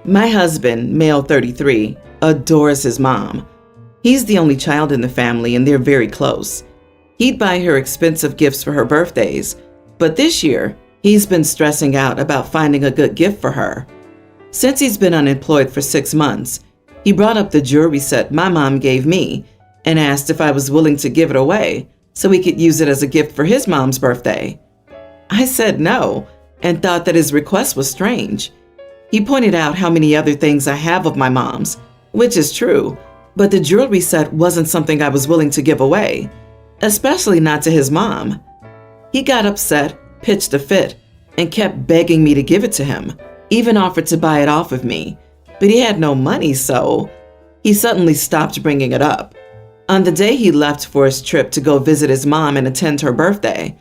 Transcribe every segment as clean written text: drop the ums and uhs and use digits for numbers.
My husband, male 33, adores his mom. He's the only child in the family and they're very close. He'd buy her expensive gifts for her birthdays, but this year, he's been stressing out about finding a good gift for her. Since he's been unemployed for 6 months, he brought up the jewelry set my mom gave me and asked if I was willing to give it away so he could use it as a gift for his mom's birthday. I said no and thought that his request was strange. He pointed out how many other things I have of my mom's, which is true, but the jewelry set wasn't something I was willing to give away, especially not to his mom. He got upset, pitched a fit, and kept begging me to give it to him, even offered to buy it off of me, but he had no money, so he suddenly stopped bringing it up. On the day he left for his trip to go visit his mom and attend her birthday,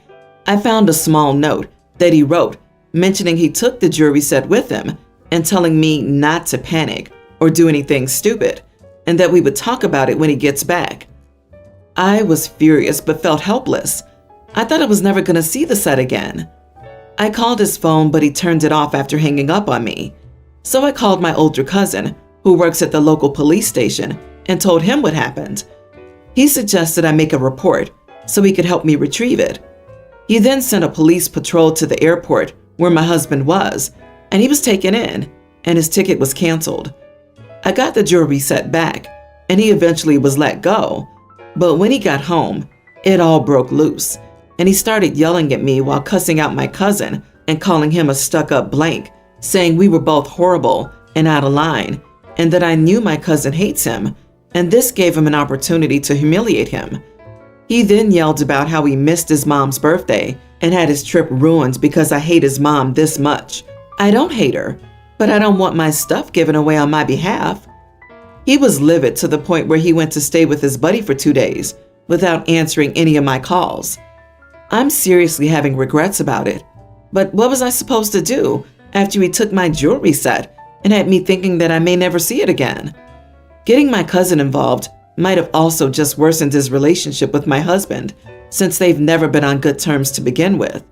I found a small note that he wrote mentioning he took the jewelry set with him and telling me not to panic or do anything stupid, and that we would talk about it when he gets back. I was furious but felt helpless. I thought I was never going to see the set again. I called his phone, but he turned it off after hanging up on me. So I called my older cousin, who works at the local police station, and told him what happened. He suggested I make a report so he could help me retrieve it. He then sent a police patrol to the airport where my husband was, and he was taken in, and his ticket was canceled. I got the jewelry set back, and he eventually was let go. But when he got home, it all broke loose, and he started yelling at me while cussing out my cousin and calling him a stuck-up blank, saying we were both horrible and out of line, and that I knew my cousin hates him, and this gave him an opportunity to humiliate him. He then yelled about how he missed his mom's birthday and had his trip ruined because I hate his mom this much. I don't hate her, but I don't want my stuff given away on my behalf. He was livid to the point where he went to stay with his buddy for 2 days without answering any of my calls. I'm seriously having regrets about it, but what was I supposed to do after he took my jewelry set and had me thinking that I may never see it again? Getting my cousin involved might have also just worsened his relationship with my husband, since they've never been on good terms to begin with.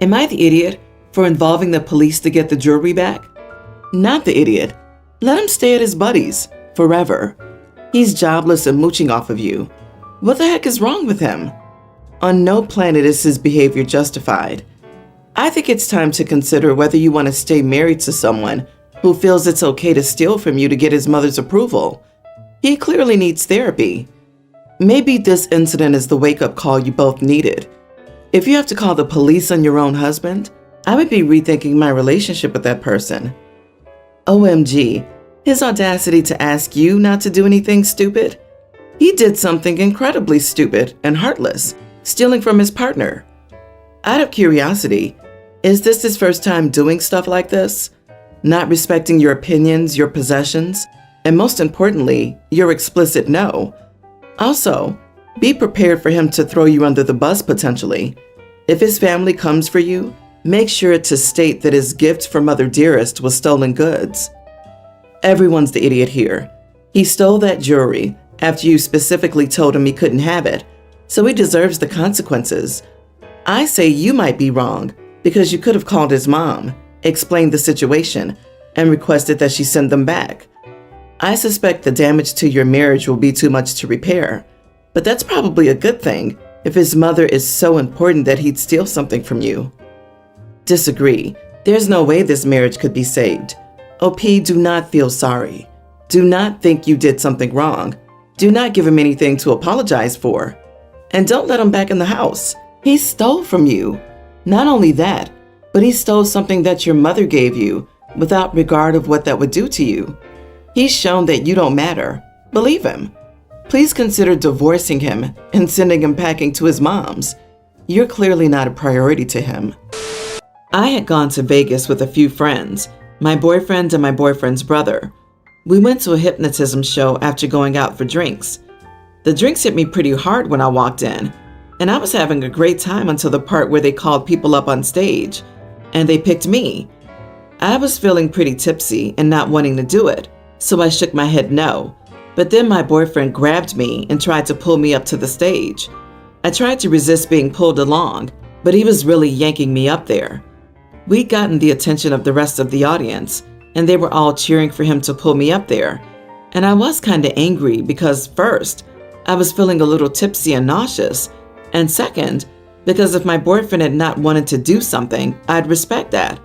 Am I the idiot for involving the police to get the jewelry back? Not the idiot. Let him stay at his buddy's forever. He's jobless and mooching off of you. What the heck is wrong with him? On no planet is his behavior justified. I think it's time to consider whether you want to stay married to someone who feels it's okay to steal from you to get his mother's approval. He clearly needs therapy. Maybe this incident is the wake-up call you both needed. If you have to call the police on your own husband, I would be rethinking my relationship with that person. OMG, his audacity to ask you not to do anything stupid? He did something incredibly stupid and heartless, stealing from his partner. Out of curiosity, is this his first time doing stuff like this? Not respecting your opinions, your possessions, and most importantly, your explicit no. Also, be prepared for him to throw you under the bus potentially. If his family comes for you, make sure to state that his gift for Mother Dearest was stolen goods. Everyone's the idiot here. He stole that jewelry after you specifically told him he couldn't have it, so he deserves the consequences. I say you might be wrong because you could have called his mom, explained the situation, and requested that she send them back. I suspect the damage to your marriage will be too much to repair, but that's probably a good thing if his mother is so important that he'd steal something from you. Disagree. There's no way this marriage could be saved. OP, do not feel sorry. Do not think you did something wrong. Do not give him anything to apologize for. And don't let him back in the house. He stole from you. Not only that, but he stole something that your mother gave you without regard of what that would do to you. He's shown that you don't matter. Believe him. Please consider divorcing him and sending him packing to his mom's. You're clearly not a priority to him. I had gone to Vegas with a few friends, my boyfriend and my boyfriend's brother. We went to a hypnotism show after going out for drinks. The drinks hit me pretty hard when I walked in, and I was having a great time until the part where they called people up on stage, and they picked me. I was feeling pretty tipsy and not wanting to do it, so I shook my head no. But then my boyfriend grabbed me and tried to pull me up to the stage. I tried to resist being pulled along, but he was really yanking me up there. We'd gotten the attention of the rest of the audience, and they were all cheering for him to pull me up there. And I was kind of angry because first, I was feeling a little tipsy and nauseous, and second, because if my boyfriend had not wanted to do something, I'd respect that.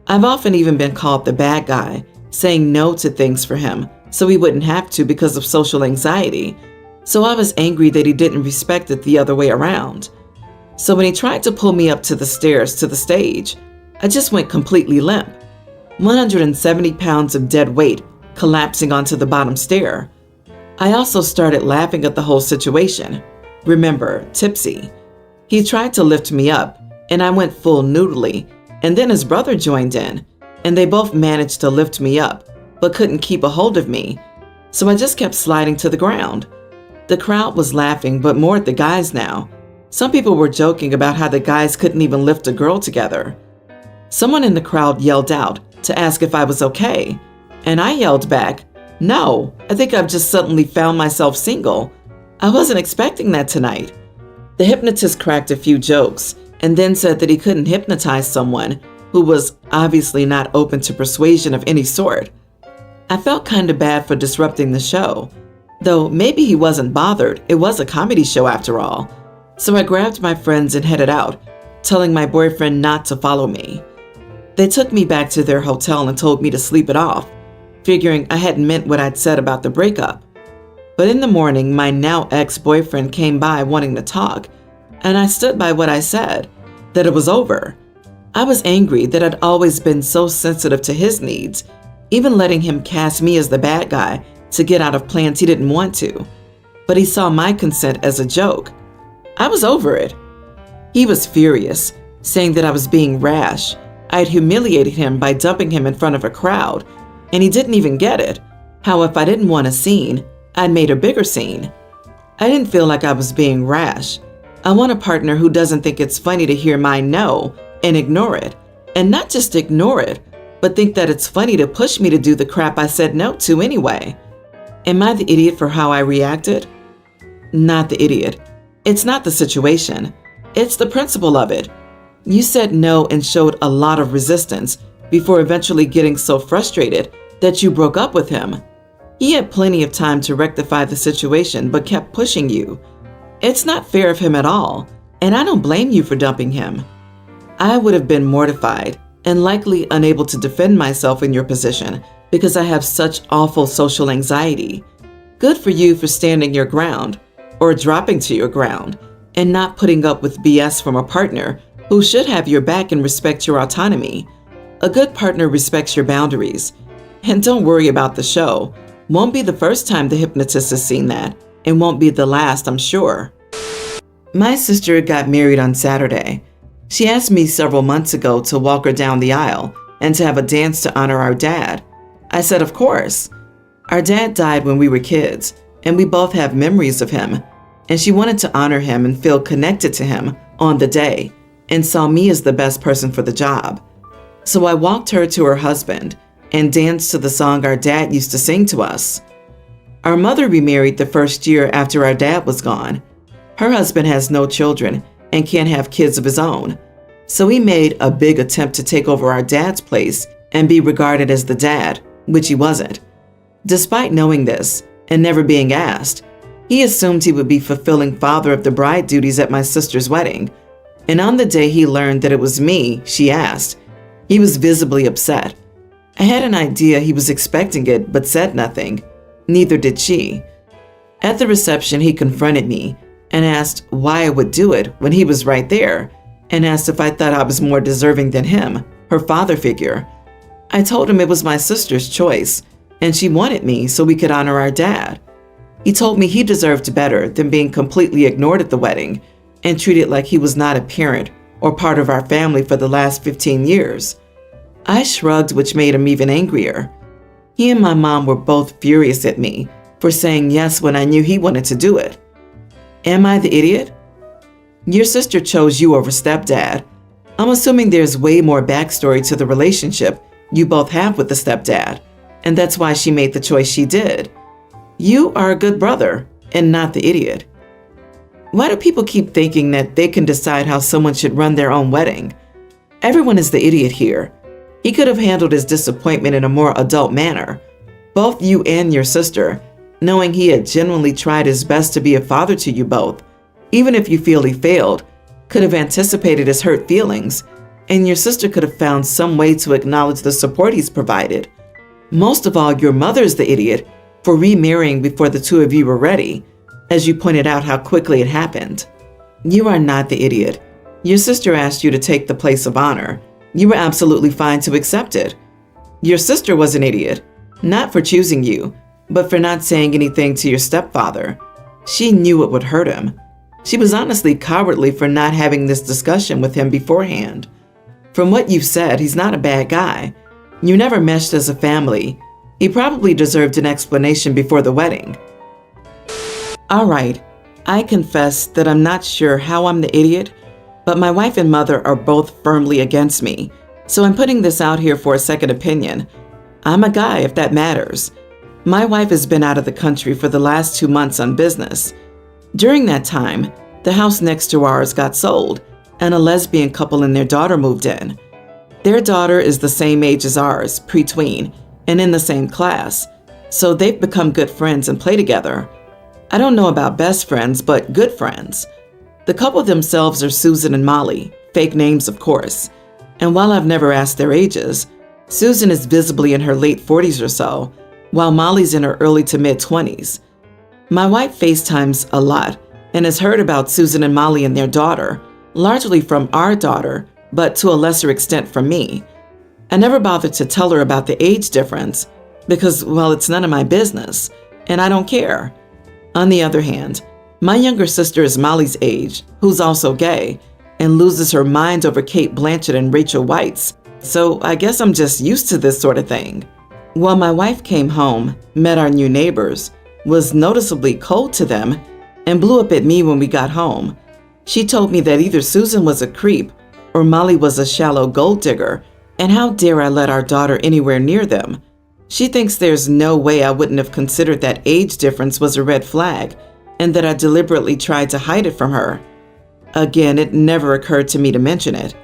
I've often even been called the bad guy, saying no to things for him so he wouldn't have to because of social anxiety. So I was angry that he didn't respect it the other way around. So when he tried to pull me up to the stairs to the stage, I just went completely limp. 170 pounds of dead weight collapsing onto the bottom stair. I also started laughing at the whole situation. Remember, tipsy. He tried to lift me up, and I went full noodly, and then his brother joined in, and they both managed to lift me up, but couldn't keep a hold of me, so I just kept sliding to the ground. The crowd was laughing, but more at the guys now. Some people were joking about how the guys couldn't even lift a girl together. Someone in the crowd yelled out to ask if I was okay, and I yelled back, "No, I think I've just suddenly found myself single. I wasn't expecting that tonight." The hypnotist cracked a few jokes and then said that he couldn't hypnotize someone who was obviously not open to persuasion of any sort. I felt kind of bad for disrupting the show, though maybe he wasn't bothered. It was a comedy show after all. So I grabbed my friends and headed out, telling my boyfriend not to follow me. They took me back to their hotel and told me to sleep it off, figuring I hadn't meant what I'd said about the breakup. But in the morning, my now ex-boyfriend came by wanting to talk, and I stood by what I said, that it was over. I was angry that I'd always been so sensitive to his needs, even letting him cast me as the bad guy to get out of plans he didn't want to. But he saw my consent as a joke. I was over it. He was furious, saying that I was being rash. I had humiliated him by dumping him in front of a crowd, and he didn't even get it. How if I didn't want a scene, I'd made a bigger scene. I didn't feel like I was being rash. I want a partner who doesn't think it's funny to hear my no and ignore it. And not just ignore it, but think that it's funny to push me to do the crap I said no to anyway. Am I the idiot for how I reacted? Not the idiot. It's not the situation. It's the principle of it. You said no and showed a lot of resistance before eventually getting so frustrated that you broke up with him. He had plenty of time to rectify the situation but kept pushing you. It's not fair of him at all, and I don't blame you for dumping him. I would have been mortified and likely unable to defend myself in your position because I have such awful social anxiety. Good for you for standing your ground, or dropping to your ground, and not putting up with BS from a partner who should have your back and respect your autonomy. A good partner respects your boundaries. And don't worry about the show. Won't be the first time the hypnotist has seen that, and won't be the last, I'm sure. My sister got married on Saturday. She asked me several months ago to walk her down the aisle and to have a dance to honor our dad. I said, of course. Our dad died when we were kids, and we both have memories of him, and she wanted to honor him and feel connected to him on the day, and saw me as the best person for the job. So I walked her to her husband and danced to the song our dad used to sing to us. Our mother remarried the first year after our dad was gone. Her husband has no children and can't have kids of his own, so he made a big attempt to take over our dad's place and be regarded as the dad, which he wasn't. Despite knowing this and never being asked, he assumed he would be fulfilling father of the bride duties at my sister's wedding. And on the day he learned that it was me she asked, he was visibly upset. I had an idea he was expecting it, but said nothing. Neither did she. At the reception, he confronted me and asked why I would do it when he was right there, and asked if I thought I was more deserving than him, her father figure. I told him it was my sister's choice, and she wanted me so we could honor our dad. He told me he deserved better than being completely ignored at the wedding and treated like he was not a parent or part of our family for the last 15 years. I shrugged, which made him even angrier. He and my mom were both furious at me for saying yes when I knew he wanted to do it. Am I the idiot? Your sister chose you over stepdad. I'm assuming there's way more backstory to the relationship you both have with the stepdad, and that's why she made the choice she did. You are a good brother and not the idiot. Why do people keep thinking that they can decide how someone should run their own wedding? Everyone is the idiot here. He could have handled his disappointment in a more adult manner. Both you and your sister, knowing he had genuinely tried his best to be a father to you both, even if you feel he failed, could have anticipated his hurt feelings, and your sister could have found some way to acknowledge the support he's provided. Most of all, your mother's the idiot for remarrying before the two of you were ready, as you pointed out how quickly it happened. You are not the idiot. Your sister asked you to take the place of honor. You were absolutely fine to accept it. Your sister was an idiot, not for choosing you, but for not saying anything to your stepfather. She knew it would hurt him. She was honestly cowardly for not having this discussion with him beforehand. From what you've said, he's not a bad guy. You never meshed as a family. He probably deserved an explanation before the wedding. All right, I confess that I'm not sure how I'm the idiot, but my wife and mother are both firmly against me, so I'm putting this out here for a second opinion. I'm a guy, if that matters. My wife has been out of the country for the last 2 months on business. During that time, the house next to ours got sold, and a lesbian couple and their daughter moved in. Their daughter is the same age as ours, pre-tween, and in the same class, so they've become good friends and play together. I don't know about best friends, but good friends. The couple themselves are Susan and Molly, fake names of course, and while I've never asked their ages, Susan is visibly in her late 40s or so, while Molly's in her early to mid-20s. My wife FaceTimes a lot and has heard about Susan and Molly and their daughter, largely from our daughter, but to a lesser extent from me. I never bothered to tell her about the age difference because, well, it's none of my business, and I don't care. On the other hand, my younger sister is Molly's age, who's also gay, and loses her mind over Kate Blanchett and Rachel Weisz, so I guess I'm just used to this sort of thing. While my wife came home, met our new neighbors, was noticeably cold to them, and blew up at me when we got home. She told me that either Susan was a creep or Molly was a shallow gold digger, and how dare I let our daughter anywhere near them. She thinks there's no way I wouldn't have considered that age difference was a red flag, and that I deliberately tried to hide it from her. Again, it never occurred to me to mention it.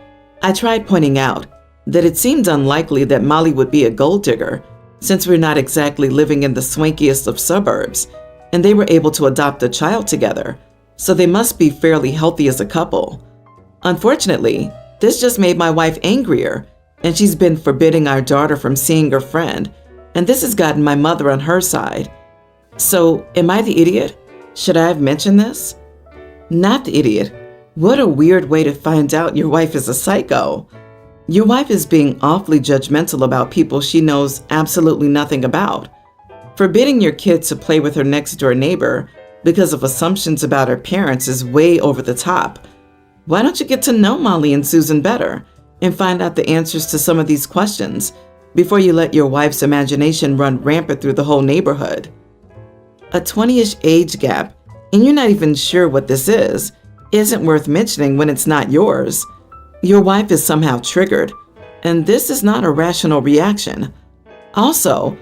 I tried pointing out that it seemed unlikely that Molly would be a gold digger, since we're not exactly living in the swankiest of suburbs, and they were able to adopt a child together, so they must be fairly healthy as a couple. Unfortunately, this just made my wife angrier, and she's been forbidding our daughter from seeing her friend, and this has gotten my mother on her side. So, am I the idiot? Should I have mentioned this? Not the idiot. What a weird way to find out your wife is a psycho. Your wife is being awfully judgmental about people she knows absolutely nothing about. Forbidding your kid to play with her next-door neighbor because of assumptions about her parents is way over the top. Why don't you get to know Molly and Susan better and find out the answers to some of these questions before you let your wife's imagination run rampant through the whole neighborhood? A 20-ish age gap, and you're not even sure what this is, isn't worth mentioning when it's not yours. Your wife is somehow triggered, and this is not a rational reaction. Also,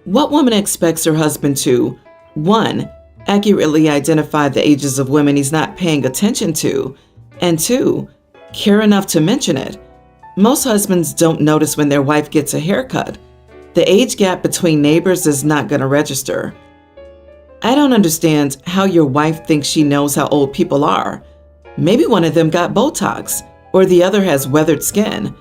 what woman expects her husband to, 1, accurately identify the ages of women he's not paying attention to, and 2, care enough to mention it? Most husbands don't notice when their wife gets a haircut. The age gap between neighbors is not going to register. I don't understand how your wife thinks she knows how old people are. Maybe one of them got Botox, or the other has weathered skin.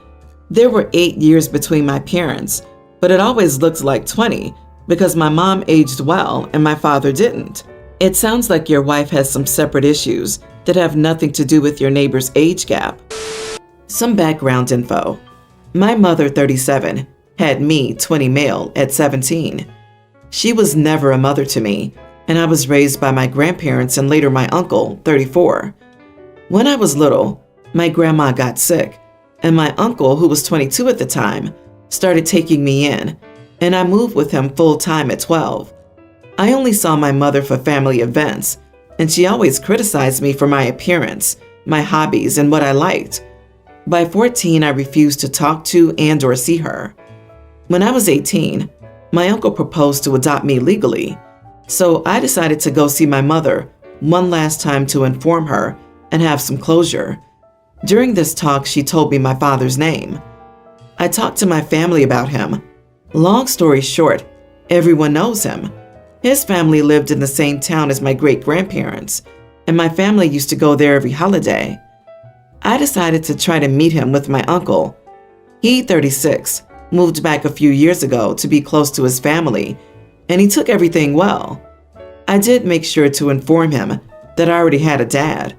There were 8 years between my parents, but it always looked like 20 because my mom aged well and my father didn't. It sounds like your wife has some separate issues that have nothing to do with your neighbor's age gap. Some background info. My mother, 37, had me, 20 male, at 17. She was never a mother to me, and I was raised by my grandparents and later my uncle, 34. When I was little, my grandma got sick, and my uncle, who was 22 at the time, started taking me in, and I moved with him full-time at 12. I only saw my mother for family events, and she always criticized me for my appearance, my hobbies, and what I liked. By 14, I refused to talk to and or see her. When I was 18, my uncle proposed to adopt me legally, so I decided to go see my mother one last time to inform her and have some closure. During this talk, she told me my father's name. I talked to my family about him. Long story short, everyone knows him. His family lived in the same town as my great-grandparents, and my family used to go there every holiday. I decided to try to meet him with my uncle. He, 36, moved back a few years ago to be close to his family, and he took everything well. I did make sure to inform him that I already had a dad.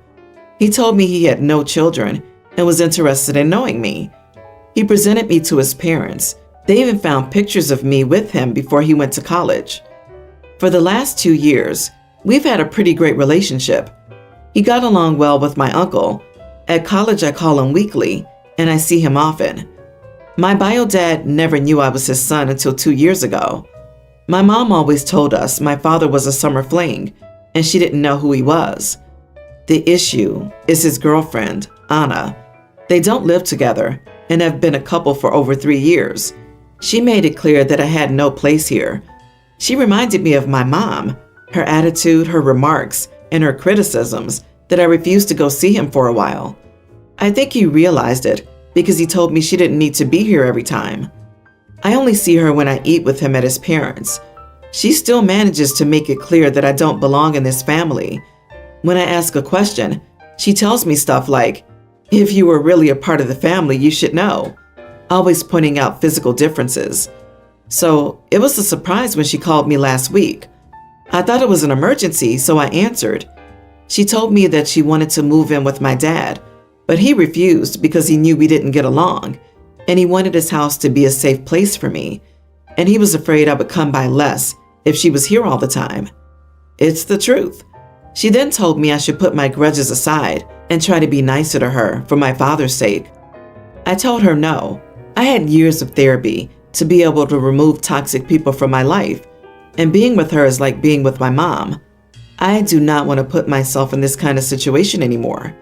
He told me he had no children and was interested in knowing me. He presented me to his parents. They even found pictures of me with him before he went to college. For the last 2 years, we've had a pretty great relationship. He got along well with my uncle. At college, I call him weekly, and I see him often. My bio dad never knew I was his son until 2 years ago. My mom always told us my father was a summer fling, and she didn't know who he was. The issue is his girlfriend, Anna. They don't live together and have been a couple for over 3 years. She made it clear that I had no place here. She reminded me of my mom, her attitude, her remarks, and her criticisms that I refused to go see him for a while. I think he realized it because he told me she didn't need to be here every time. I only see her when I eat with him at his parents'. She still manages to make it clear that I don't belong in this family. When I ask a question, she tells me stuff like, "If you were really a part of the family, you should know," always pointing out physical differences. So it was a surprise when she called me last week. I thought it was an emergency, so I answered. She told me that she wanted to move in with my dad, but he refused because he knew we didn't get along, and he wanted his house to be a safe place for me, and he was afraid I would come by less if she was here all the time. It's the truth. She then told me I should put my grudges aside and try to be nicer to her for my father's sake. I told her no. I had years of therapy to be able to remove toxic people from my life, and being with her is like being with my mom. I do not want to put myself in this kind of situation anymore.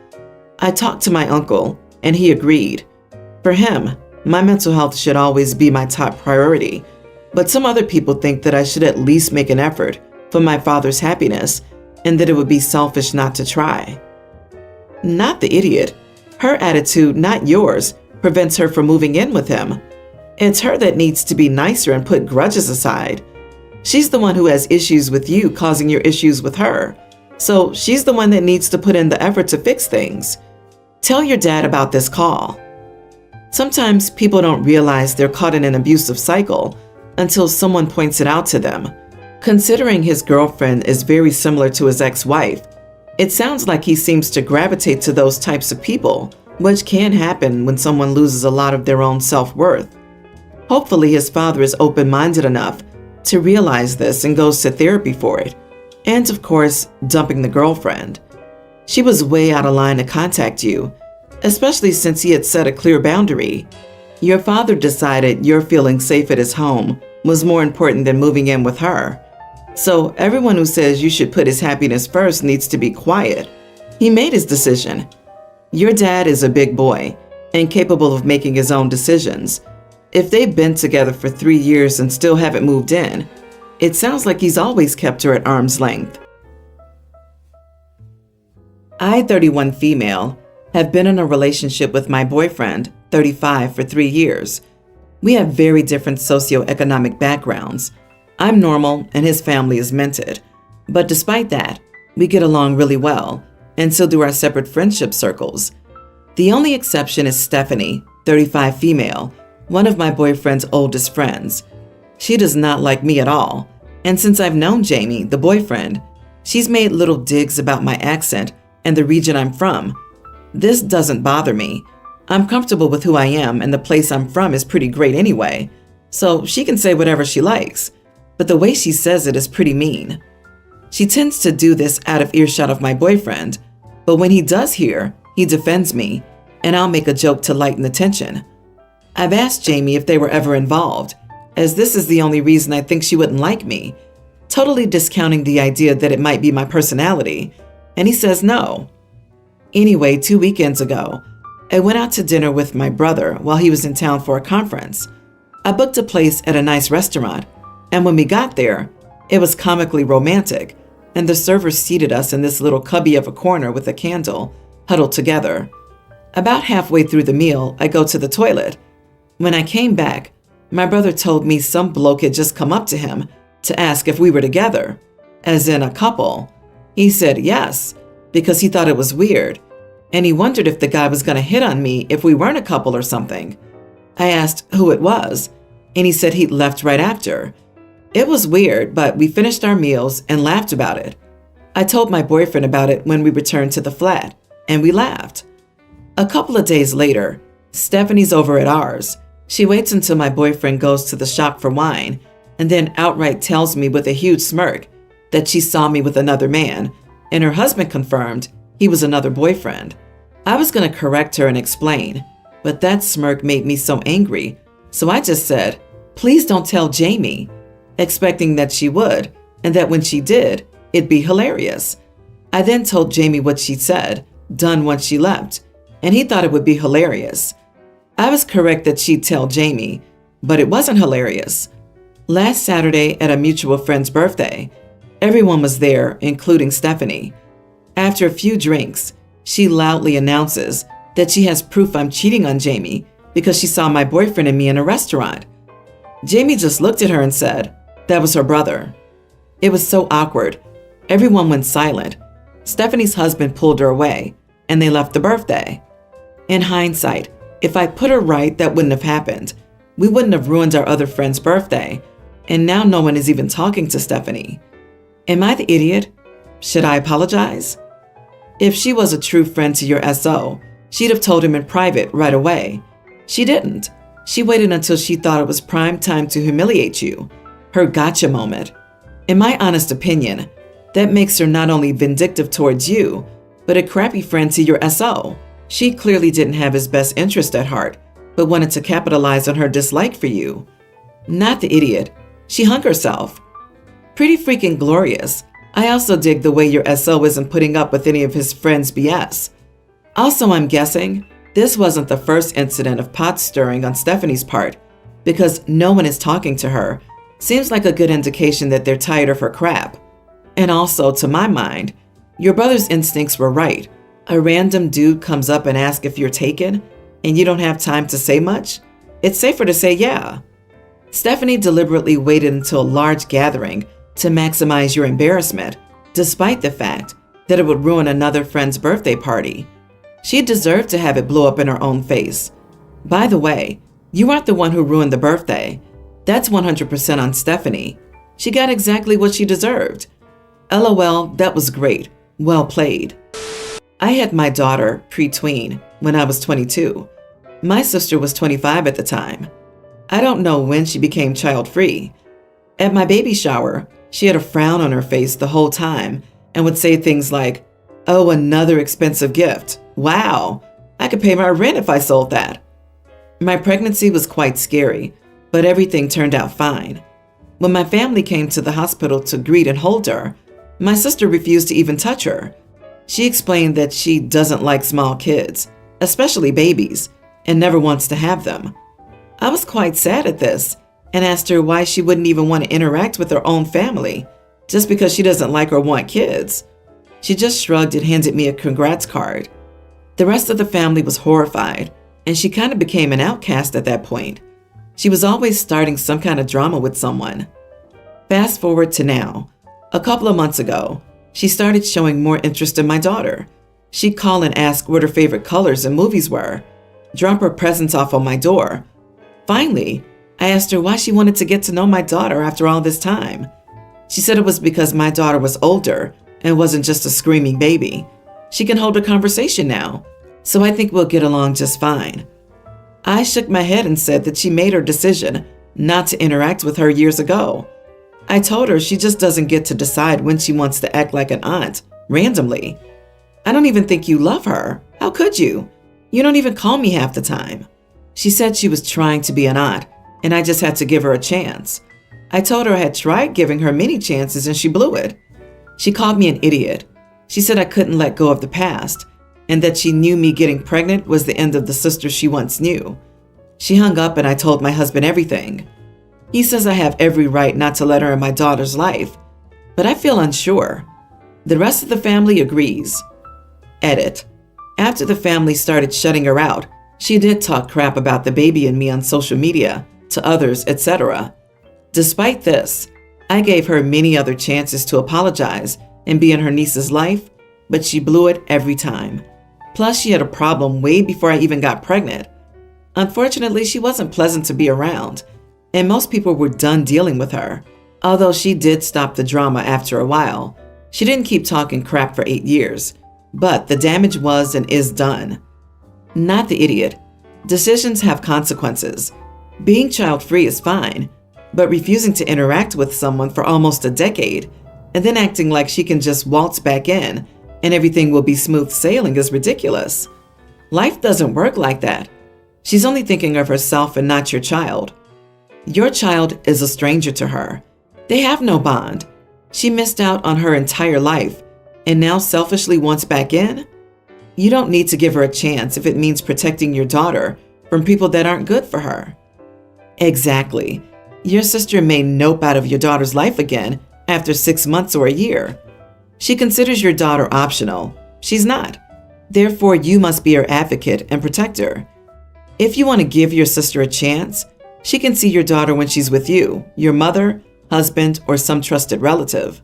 I talked to my uncle, and he agreed. For him, my mental health should always be my top priority, but some other people think that I should at least make an effort for my father's happiness and that it would be selfish not to try. Not the idiot. Her attitude, not yours, prevents her from moving in with him. It's her that needs to be nicer and put grudges aside. She's the one who has issues with you causing your issues with her. So she's the one that needs to put in the effort to fix things. Tell your dad about this call. Sometimes people don't realize they're caught in an abusive cycle until someone points it out to them. Considering his girlfriend is very similar to his ex-wife, it sounds like he seems to gravitate to those types of people, which can happen when someone loses a lot of their own self-worth. Hopefully his father is open-minded enough to realize this and goes to therapy for it. And of course, dumping the girlfriend. She was way out of line to contact you, especially since he had set a clear boundary. Your father decided your feeling safe at his home was more important than moving in with her. So everyone who says you should put his happiness first needs to be quiet. He made his decision. Your dad is a big boy and capable of making his own decisions. If they've been together for 3 years and still haven't moved in, it sounds like he's always kept her at arm's length. I, 31 female, have been in a relationship with my boyfriend, 35, for 3 years. We have very different socioeconomic backgrounds. I'm normal and his family is minted. But despite that, we get along really well, and so do our separate friendship circles. The only exception is Stephanie, 35 female, one of my boyfriend's oldest friends. She does not like me at all, and since I've known Jamie, the boyfriend, she's made little digs about my accent and the region I'm from. This doesn't bother me. I'm comfortable with who I am, and the place I'm from is pretty great anyway, so she can say whatever she likes, but the way she says it is pretty mean. She tends to do this out of earshot of my boyfriend, but when he does hear, he defends me, and I'll make a joke to lighten the tension. I've asked Jamie if they were ever involved, as this is the only reason I think she wouldn't like me, totally discounting the idea that it might be my personality, and he says no. Anyway, 2 weekends ago, I went out to dinner with my brother while he was in town for a conference. I booked a place at a nice restaurant, and when we got there, it was comically romantic, and the server seated us in this little cubby of a corner with a candle, huddled together. About halfway through the meal, I go to the toilet. When I came back, my brother told me some bloke had just come up to him to ask if we were together, as in a couple. He said yes, because he thought it was weird, and he wondered if the guy was going to hit on me if we weren't a couple or something. I asked who it was, and he said he'd left right after. It was weird, but we finished our meals and laughed about it. I told my boyfriend about it when we returned to the flat, and we laughed. A couple of days later, Stephanie's over at ours. She waits until my boyfriend goes to the shop for wine, and then outright tells me with a huge smirk that she saw me with another man, and her husband confirmed he was another boyfriend. I was going to correct her and explain, but that smirk made me so angry, so I just said, "Please don't tell Jamie," expecting that she would, and that when she did, it'd be hilarious. I then told Jamie what she said, done once she left, and he thought it would be hilarious. I was correct that she'd tell Jamie, but it wasn't hilarious. Last Saturday at a mutual friend's birthday, everyone was there, including Stephanie. After a few drinks, she loudly announces that she has proof I'm cheating on Jamie because she saw my boyfriend and me in a restaurant. Jamie just looked at her and said that was her brother. It was so awkward. Everyone went silent. Stephanie's husband pulled her away, and they left the birthday. In hindsight, if I put her right, that wouldn't have happened. We wouldn't have ruined our other friend's birthday, and now no one is even talking to Stephanie. Am I the idiot? Should I apologize? If she was a true friend to your SO, she'd have told him in private right away. She didn't. She waited until she thought it was prime time to humiliate you. Her gotcha moment. In my honest opinion, that makes her not only vindictive towards you, but a crappy friend to your SO. She clearly didn't have his best interest at heart, but wanted to capitalize on her dislike for you. Not the idiot. She hung herself. Pretty freaking glorious. I also dig the way your SO isn't putting up with any of his friends' BS. Also, I'm guessing this wasn't the first incident of pot stirring on Stephanie's part, because no one is talking to her. Seems like a good indication that they're tired of her crap. And also, to my mind, your brother's instincts were right. A random dude comes up and asks if you're taken, and you don't have time to say much? It's safer to say yeah. Stephanie deliberately waited until a large gathering to maximize your embarrassment, despite the fact that it would ruin another friend's birthday party. She deserved to have it blow up in her own face. By the way, you aren't the one who ruined the birthday. That's 100% on Stephanie. She got exactly what she deserved. LOL, that was great. Well played. I had my daughter, pre-tween, when I was 22. My sister was 25 at the time. I don't know when she became child-free. At my baby shower, she had a frown on her face the whole time and would say things like, "Oh, another expensive gift. Wow, I could pay my rent if I sold that." My pregnancy was quite scary, but everything turned out fine. When my family came to the hospital to greet and hold her, my sister refused to even touch her. She explained that she doesn't like small kids, especially babies, and never wants to have them. I was quite sad at this and asked her why she wouldn't even want to interact with her own family, just because she doesn't like or want kids. She just shrugged and handed me a congrats card. The rest of the family was horrified, and she kind of became an outcast at that point. She was always starting some kind of drama with someone. Fast forward to now. A couple of months ago, she started showing more interest in my daughter. She'd call and ask what her favorite colors and movies were, drop her presents off on my door. Finally, I asked her why she wanted to get to know my daughter after all this time. She said it was because my daughter was older and wasn't just a screaming baby. She can hold a conversation now, so I think we'll get along just fine. I shook my head and said that she made her decision not to interact with her years ago. I told her she just doesn't get to decide when she wants to act like an aunt, randomly. I don't even think you love her. How could you? You don't even call me half the time. She said she was trying to be an aunt, and I just had to give her a chance. I told her I had tried giving her many chances and she blew it. She called me an idiot. She said I couldn't let go of the past, and that she knew me getting pregnant was the end of the sister she once knew. She hung up and I told my husband everything. He says I have every right not to let her in my daughter's life, but I feel unsure. The rest of the family agrees. Edit. After the family started shutting her out, She did talk crap about the baby and me on social media, to others, etc. Despite this, I gave her many other chances to apologize and be in her niece's life, but she blew it every time. Plus, she had a problem way before I even got pregnant. Unfortunately, she wasn't pleasant to be around, and most people were done dealing with her. Although she did stop the drama after a while, she didn't keep talking crap for 8 years, but the damage was and is done. Not the idiot. Decisions have consequences. Being child-free is fine, but refusing to interact with someone for almost a decade and then acting like she can just waltz back in and everything will be smooth sailing is ridiculous. Life doesn't work like that. She's only thinking of herself and not your child. Your child is a stranger to her. They have no bond. She missed out on her entire life and now selfishly wants back in? You don't need to give her a chance if it means protecting your daughter from people that aren't good for her. Exactly. Your sister may nope out of your daughter's life again after 6 months or a year. She considers your daughter optional. She's not. Therefore, you must be her advocate and protect her. If you want to give your sister a chance, she can see your daughter when she's with you, your mother, husband, or some trusted relative.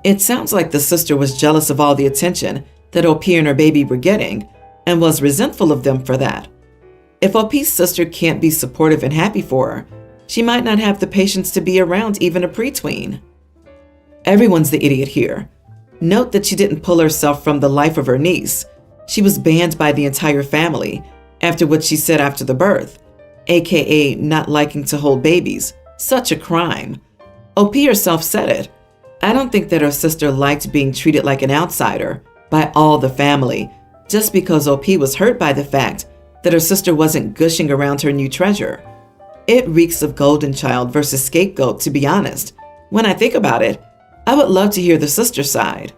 It sounds like the sister was jealous of all the attention that OP and her baby were getting and was resentful of them for that. If OP's sister can't be supportive and happy for her, she might not have the patience to be around even a pre-tween. Everyone's the idiot here. Note that she didn't pull herself from the life of her niece. She was banned by the entire family after what she said after the birth, aka not liking to hold babies. Such a crime. OP herself said it. I don't think that her sister liked being treated like an outsider by all the family just because OP was hurt by the fact that her sister wasn't gushing around her new treasure. It reeks of golden child versus scapegoat, to be honest. When I think about it, I would love to hear the sister side.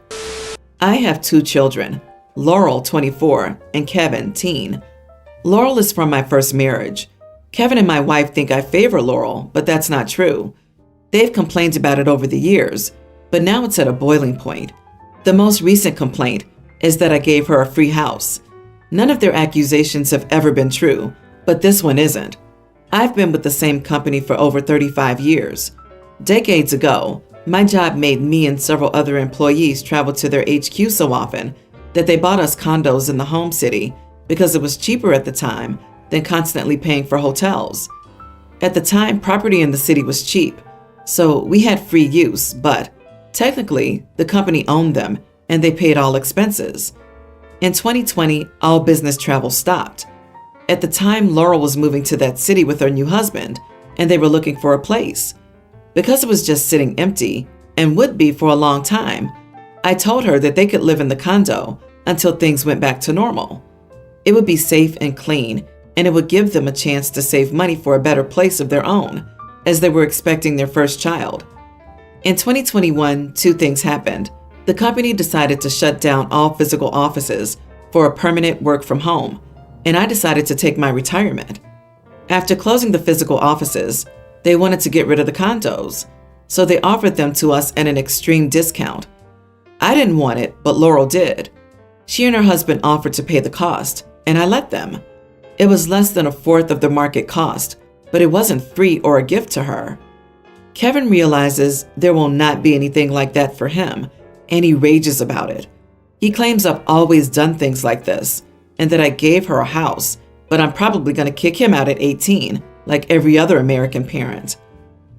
I have 2 children, Laurel, 24, and Kevin, teen. Laurel is from my first marriage. Kevin and my wife think I favor Laurel, but that's not true. They've complained about it over the years, but now it's at a boiling point. The most recent complaint is that I gave her a free house. None of their accusations have ever been true, but this one isn't. I've been with the same company for over 35 years. Decades ago, my job made me and several other employees travel to their HQ so often that they bought us condos in the home city because it was cheaper at the time than constantly paying for hotels. At the time, property in the city was cheap, so we had free use, but technically, the company owned them and they paid all expenses. In 2020, all business travel stopped. At the time, Laurel was moving to that city with her new husband, and they were looking for a place. Because it was just sitting empty, and would be for a long time, I told her that they could live in the condo until things went back to normal. It would be safe and clean, and it would give them a chance to save money for a better place of their own, as they were expecting their first child. In 2021, 2 things happened. The company decided to shut down all physical offices for a permanent work from home, and I decided to take my retirement. After closing the physical offices, they wanted to get rid of the condos, so they offered them to us at an extreme discount. I didn't want it, but Laurel did. She and her husband offered to pay the cost, and I let them. It was less than 1/4 of the market cost, but it wasn't free or a gift to her. Kevin realizes there will not be anything like that for him, and he rages about it. He claims I've always done things like this, and that I gave her a house, but I'm probably going to kick him out at 18, like every other American parent.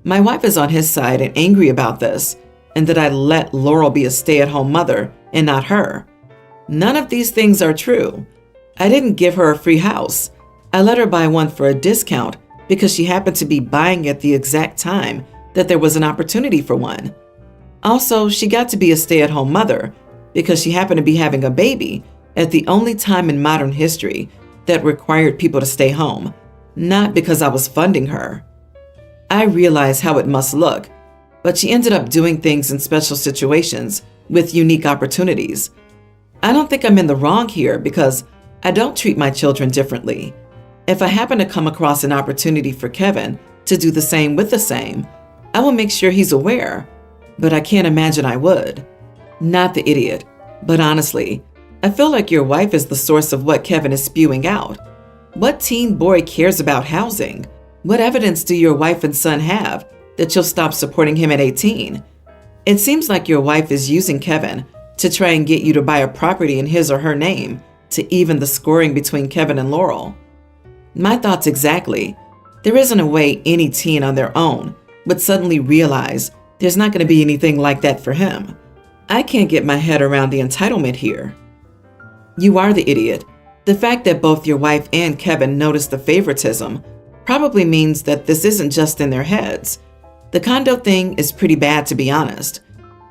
My wife is on his side and angry about this, and that I let Laurel be a stay-at-home mother and not her. None of these things are true. I didn't give her a free house. I let her buy one for a discount because she happened to be buying at the exact time that there was an opportunity for one. Also, she got to be a stay-at-home mother because she happened to be having a baby at the only time in modern history that required people to stay home, not because I was funding her. I realize how it must look, but she ended up doing things in special situations with unique opportunities. I don't think I'm in the wrong here because I don't treat my children differently. If I happen to come across an opportunity for Kevin to do the same with the same, I will make sure he's aware, but I can't imagine I would. Not the idiot, but honestly, I feel like your wife is the source of what Kevin is spewing out. What teen boy cares about housing? What evidence do your wife and son have that you'll stop supporting him at 18? It seems like your wife is using Kevin to try and get you to buy a property in his or her name to even the scoring between Kevin and Laurel. My thoughts exactly. There isn't a way any teen on their own would suddenly realize there's not going to be anything like that for him. I can't get my head around the entitlement here. You are the idiot. The fact that both your wife and Kevin notice the favoritism probably means that this isn't just in their heads. The condo thing is pretty bad, to be honest.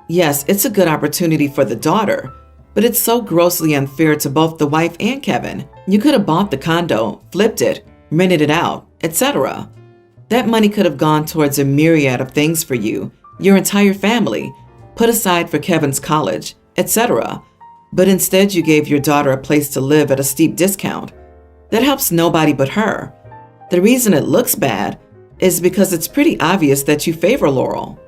Yes, it's a good opportunity for the daughter, but it's so grossly unfair to both the wife and Kevin. You could have bought the condo, flipped it, rented it out, etc. That money could have gone towards a myriad of things for you, your entire family, put aside for Kevin's college, etc. But instead you gave your daughter a place to live at a steep discount. That helps nobody but her. The reason it looks bad is because it's pretty obvious that you favor Laurel.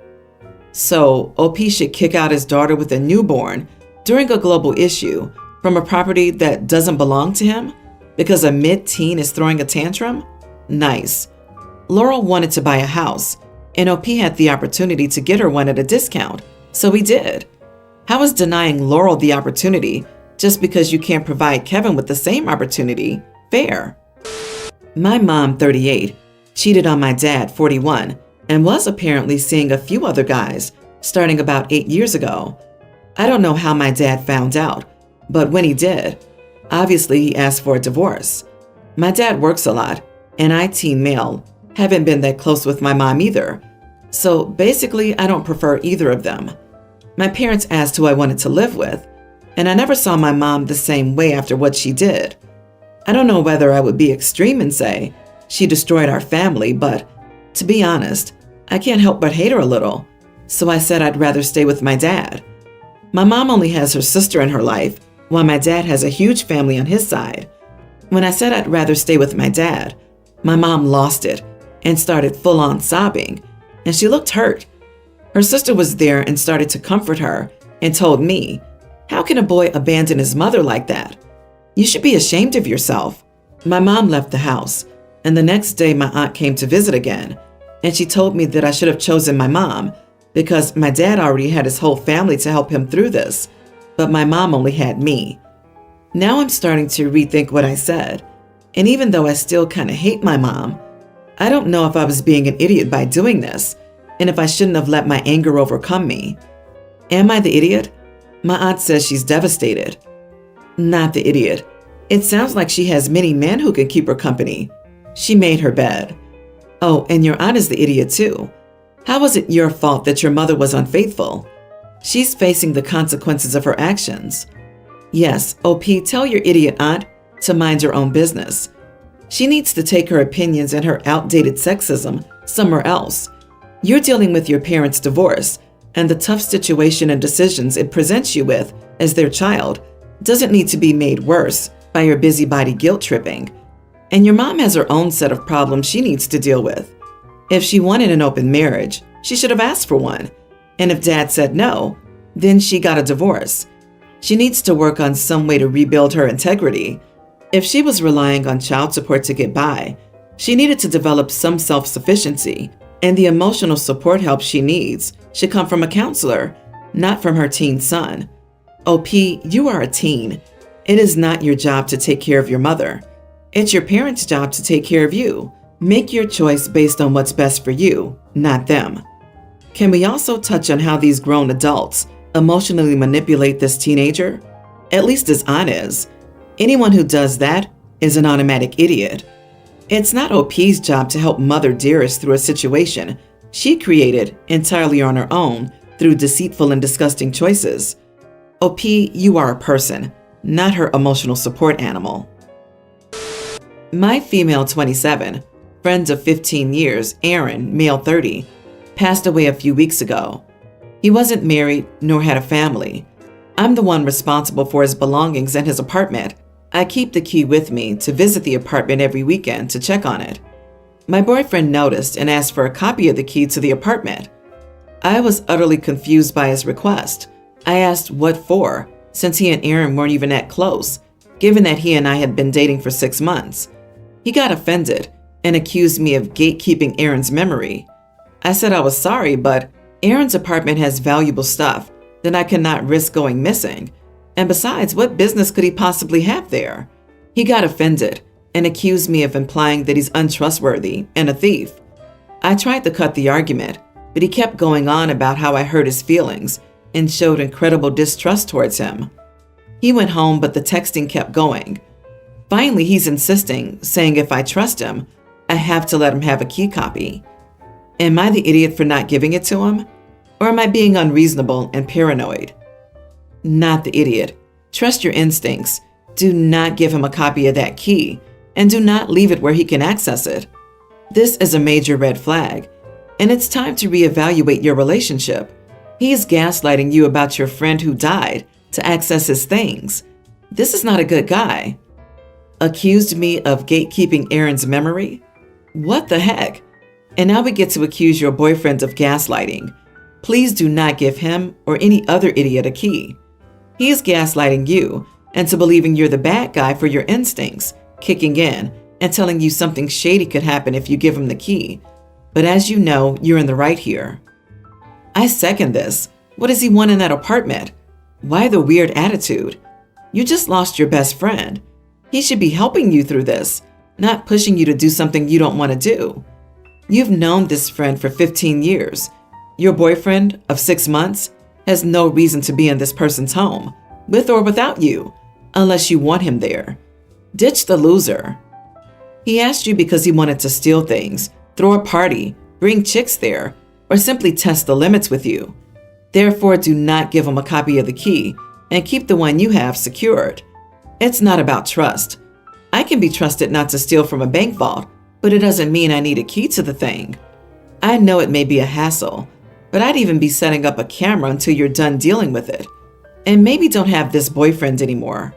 So OP should kick out his daughter with a newborn during a global issue from a property that doesn't belong to him because a mid-teen is throwing a tantrum? Nice. Laurel wanted to buy a house, and OP had the opportunity to get her one at a discount, so he did. How is denying Laurel the opportunity just because you can't provide Kevin with the same opportunity fair? My mom, 38, cheated on my dad, 41, and was apparently seeing a few other guys starting about 8 years ago. I don't know how my dad found out, but when he did, obviously he asked for a divorce. My dad works a lot, and I, teen male, haven't been that close with my mom either. So basically, I don't prefer either of them. My parents asked who I wanted to live with, and I never saw my mom the same way after what she did. I don't know whether I would be extreme and say she destroyed our family, but to be honest, I can't help but hate her a little. So I said I'd rather stay with my dad. My mom only has her sister in her life, while my dad has a huge family on his side. When I said I'd rather stay with my dad, my mom lost it and started full-on sobbing, and she looked hurt. Her sister was there and started to comfort her and told me, "How can a boy abandon his mother like that? You should be ashamed of yourself." My mom left the house, and the next day my aunt came to visit again, and she told me that I should have chosen my mom because my dad already had his whole family to help him through this, but my mom only had me. Now I'm starting to rethink what I said, and even though I still kind of hate my mom, I don't know if I was being an idiot by doing this, and if I shouldn't have let my anger overcome me. Am I the idiot? My aunt says she's devastated. Not the idiot. It sounds like she has many men who can keep her company. She made her bed. Oh, and your aunt is the idiot too. How was it your fault that your mother was unfaithful? She's facing the consequences of her actions. Yes, OP, tell your idiot aunt to mind her own business. She needs to take her opinions and her outdated sexism somewhere else. You're dealing with your parents' divorce, and the tough situation and decisions it presents you with as their child doesn't need to be made worse by your busybody guilt tripping. And your mom has her own set of problems she needs to deal with. If she wanted an open marriage, she should have asked for one. And if dad said no, then she got a divorce. She needs to work on some way to rebuild her integrity. If she was relying on child support to get by, she needed to develop some self-sufficiency, and the emotional support help she needs should come from a counselor, not from her teen son. OP, you are a teen. It is not your job to take care of your mother. It's your parents' job to take care of you. Make your choice based on what's best for you, not them. Can we also touch on how these grown adults emotionally manipulate this teenager? At least as Aunt is. Anyone who does that is an automatic idiot. It's not OP's job to help Mother Dearest through a situation she created entirely on her own through deceitful and disgusting choices. OP, you are a person, not her emotional support animal. My female 27, friend of 15 years, Aaron, male 30, passed away a few weeks ago. He wasn't married nor had a family. I'm the one responsible for his belongings and his apartment. I keep the key with me to visit the apartment every weekend to check on it. My boyfriend noticed and asked for a copy of the key to the apartment. I was utterly confused by his request. I asked what for, since he and Aaron weren't even that close, given that he and I had been dating for 6 months. He got offended and accused me of gatekeeping Aaron's memory. I said I was sorry, but Aaron's apartment has valuable stuff that I cannot risk going missing. And besides, what business could he possibly have there? He got offended and accused me of implying that he's untrustworthy and a thief. I tried to cut the argument, but he kept going on about how I hurt his feelings and showed incredible distrust towards him. He went home, but the texting kept going. Finally, he's insisting, saying if I trust him, I have to let him have a key copy. Am I the idiot for not giving it to him? Or am I being unreasonable and paranoid? Not the idiot. Trust your instincts. Do not give him a copy of that key, and do not leave it where he can access it. This is a major red flag, and it's time to reevaluate your relationship. He is gaslighting you about your friend who died to access his things. This is not a good guy. Accused me of gatekeeping Aaron's memory? What the heck? And now we get to accuse your boyfriend of gaslighting. Please do not give him or any other idiot a key. He is gaslighting you into believing you're the bad guy for your instincts, kicking in and telling you something shady could happen if you give him the key. But as you know, you're in the right here. I second this. What does he want in that apartment? Why the weird attitude? You just lost your best friend. He should be helping you through this, not pushing you to do something you don't want to do. You've known this friend for 15 years. Your boyfriend of 6 months has no reason to be in this person's home, with or without you, unless you want him there. Ditch the loser. He asked you because he wanted to steal things, throw a party, bring chicks there, or simply test the limits with you. Therefore, do not give him a copy of the key and keep the one you have secured. It's not about trust. I can be trusted not to steal from a bank vault, but it doesn't mean I need a key to the thing. I know it may be a hassle, but I'd even be setting up a camera until you're done dealing with it. And maybe don't have this boyfriend anymore.